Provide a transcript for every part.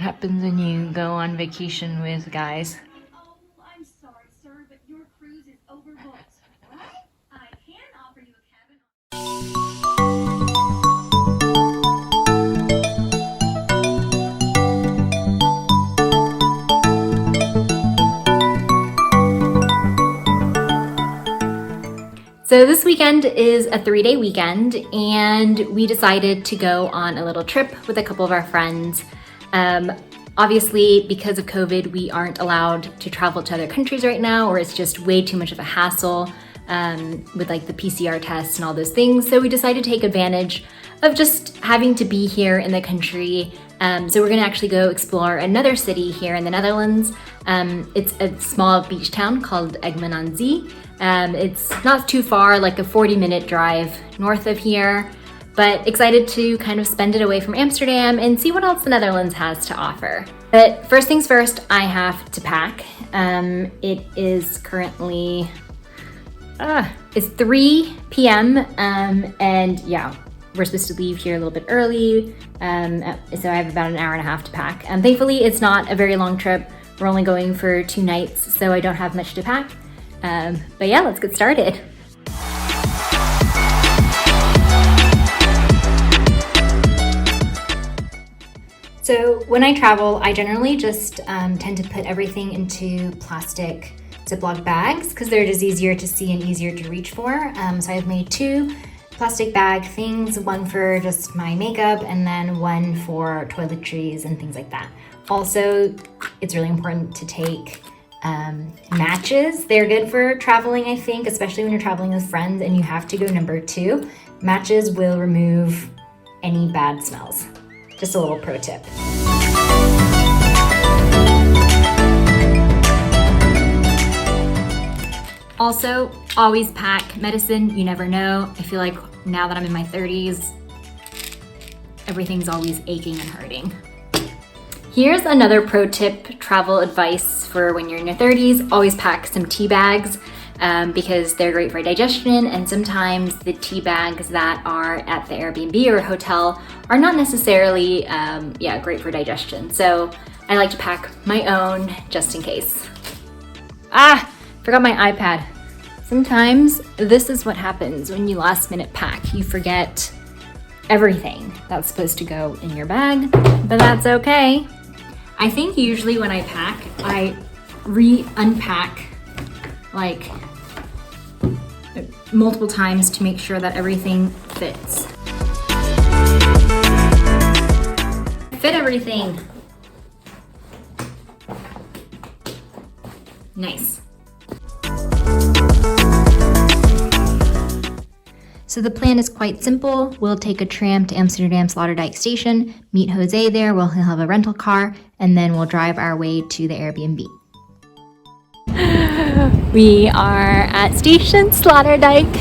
What happens when you go on vacation with guys? Oh, I'm sorry, sir, but your cruise is overbooked. What? I can offer you a cabin. So this weekend is a 3-day weekend, and we decided to go on a little trip with a couple of our friends. Obviously, because of COVID, we aren't allowed to travel to other countries right now, or it's just way too much of a hassle with like the PCR tests and all those things. So we decided to take advantage of just having to be here in the country. So we're gonna actually go explore another city here in the Netherlands. It's a small beach town called Egmond aan Zee. It's not too far, like a 40-minute drive north of here, but excited to kind of spend it away from Amsterdam and see what else the Netherlands has to offer. But first things first, I have to pack. It is currently, it's 3 p.m. And yeah, we're supposed to leave here a little bit early. So I have about an hour and a half to pack. Thankfully, it's not a very long trip. We're only going for 2 nights, so I don't have much to pack. But yeah, let's get started. So when I travel, I generally just tend to put everything into plastic Ziploc bags because they're just easier to see and easier to reach for. So I've made 2 plastic bag things, one for just my makeup and then one for toiletries and things like that. Also, it's really important to take matches. They're good for traveling, I think, especially when you're traveling with friends and you have to go number 2. Matches will remove any bad smells. Just a little pro tip. Also, always pack medicine. You never know. I feel like now that I'm in my 30s, everything's always aching and hurting. Here's another pro tip, travel advice for when you're in your 30s. Always pack some tea bags because they're great for digestion, and sometimes the tea bags that are at the Airbnb or hotel are not necessarily great for digestion. So I like to pack my own just in case. Forgot my iPad. Sometimes this is what happens when you last minute pack. You forget everything that's supposed to go in your bag, but that's okay. I think usually when I pack, I unpack like multiple times to make sure that everything fits. Fit everything. Nice. So the plan is quite simple. We'll take a tram to Amsterdam Sloterdijk station, meet Jose there, he'll have a rental car, and then we'll drive our way to the Airbnb. We are at station Sloterdijk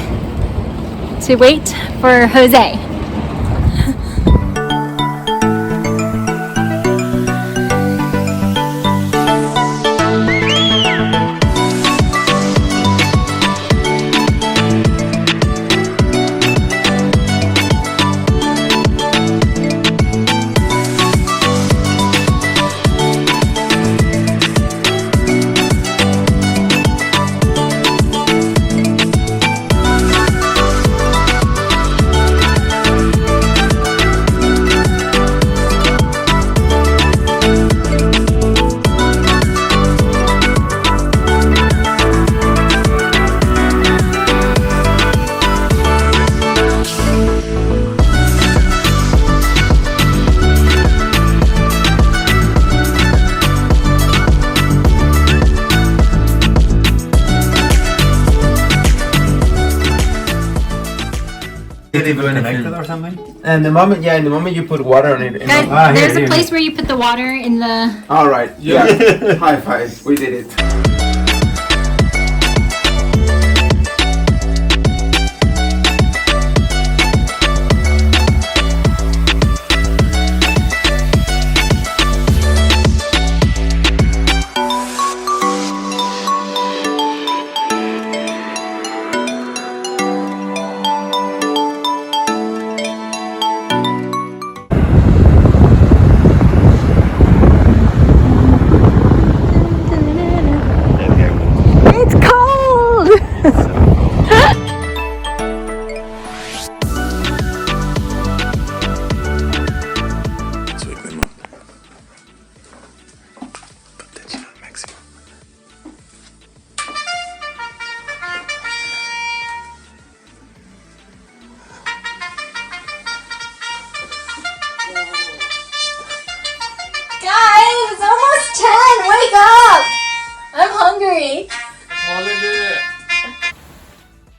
to wait for Jose. Connected or something? And the moment you put water on it. Guys, there's a place where you put the water in the... All right. Yeah. High five. We did it. 10! Wake up! I'm hungry.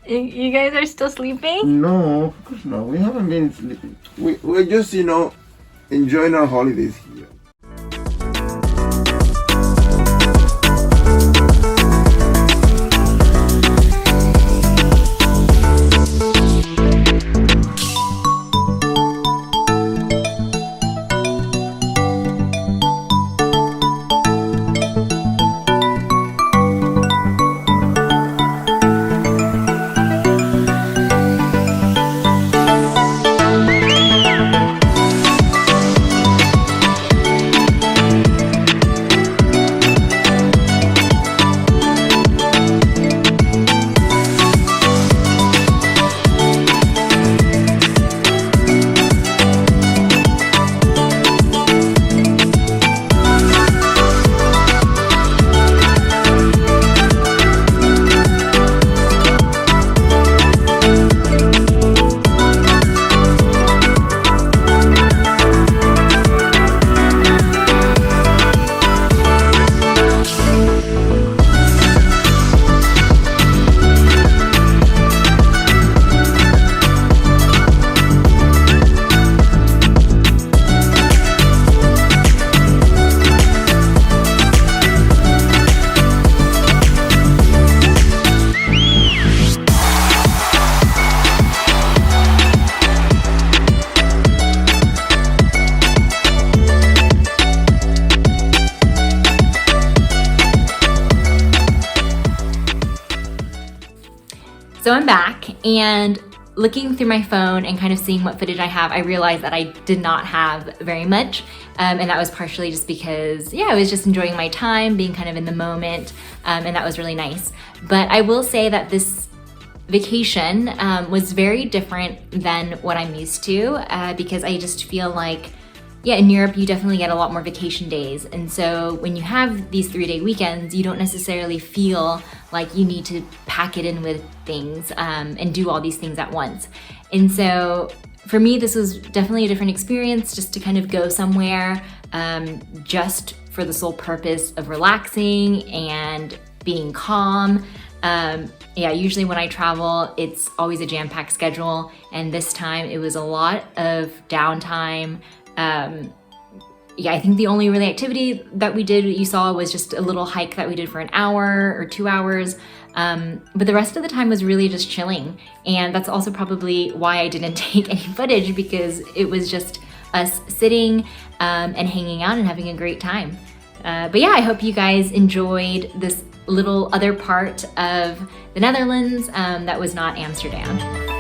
You guys are still sleeping? No, of course not. We haven't been sleeping. We're just, enjoying our holidays here. So I'm back, and looking through my phone and kind of seeing what footage I have, I realized that I did not have very much. And that was partially just because, I was just enjoying my time, being kind of in the moment, and that was really nice. But I will say that this vacation was very different than what I'm used to, because I just feel like, in Europe, you definitely get a lot more vacation days. And so when you have these 3-day weekends, you don't necessarily feel like you need to pack it in with things and do all these things at once. And so for me, this was definitely a different experience, just to kind of go somewhere just for the sole purpose of relaxing and being calm. Usually when I travel, it's always a jam-packed schedule. And this time it was a lot of downtime. I think the only really activity that we did, you saw, was just a little hike that we did for an hour or 2 hours. But the rest of the time was really just chilling. And that's also probably why I didn't take any footage, because it was just us sitting and hanging out and having a great time. I hope you guys enjoyed this little other part of the Netherlands that was not Amsterdam.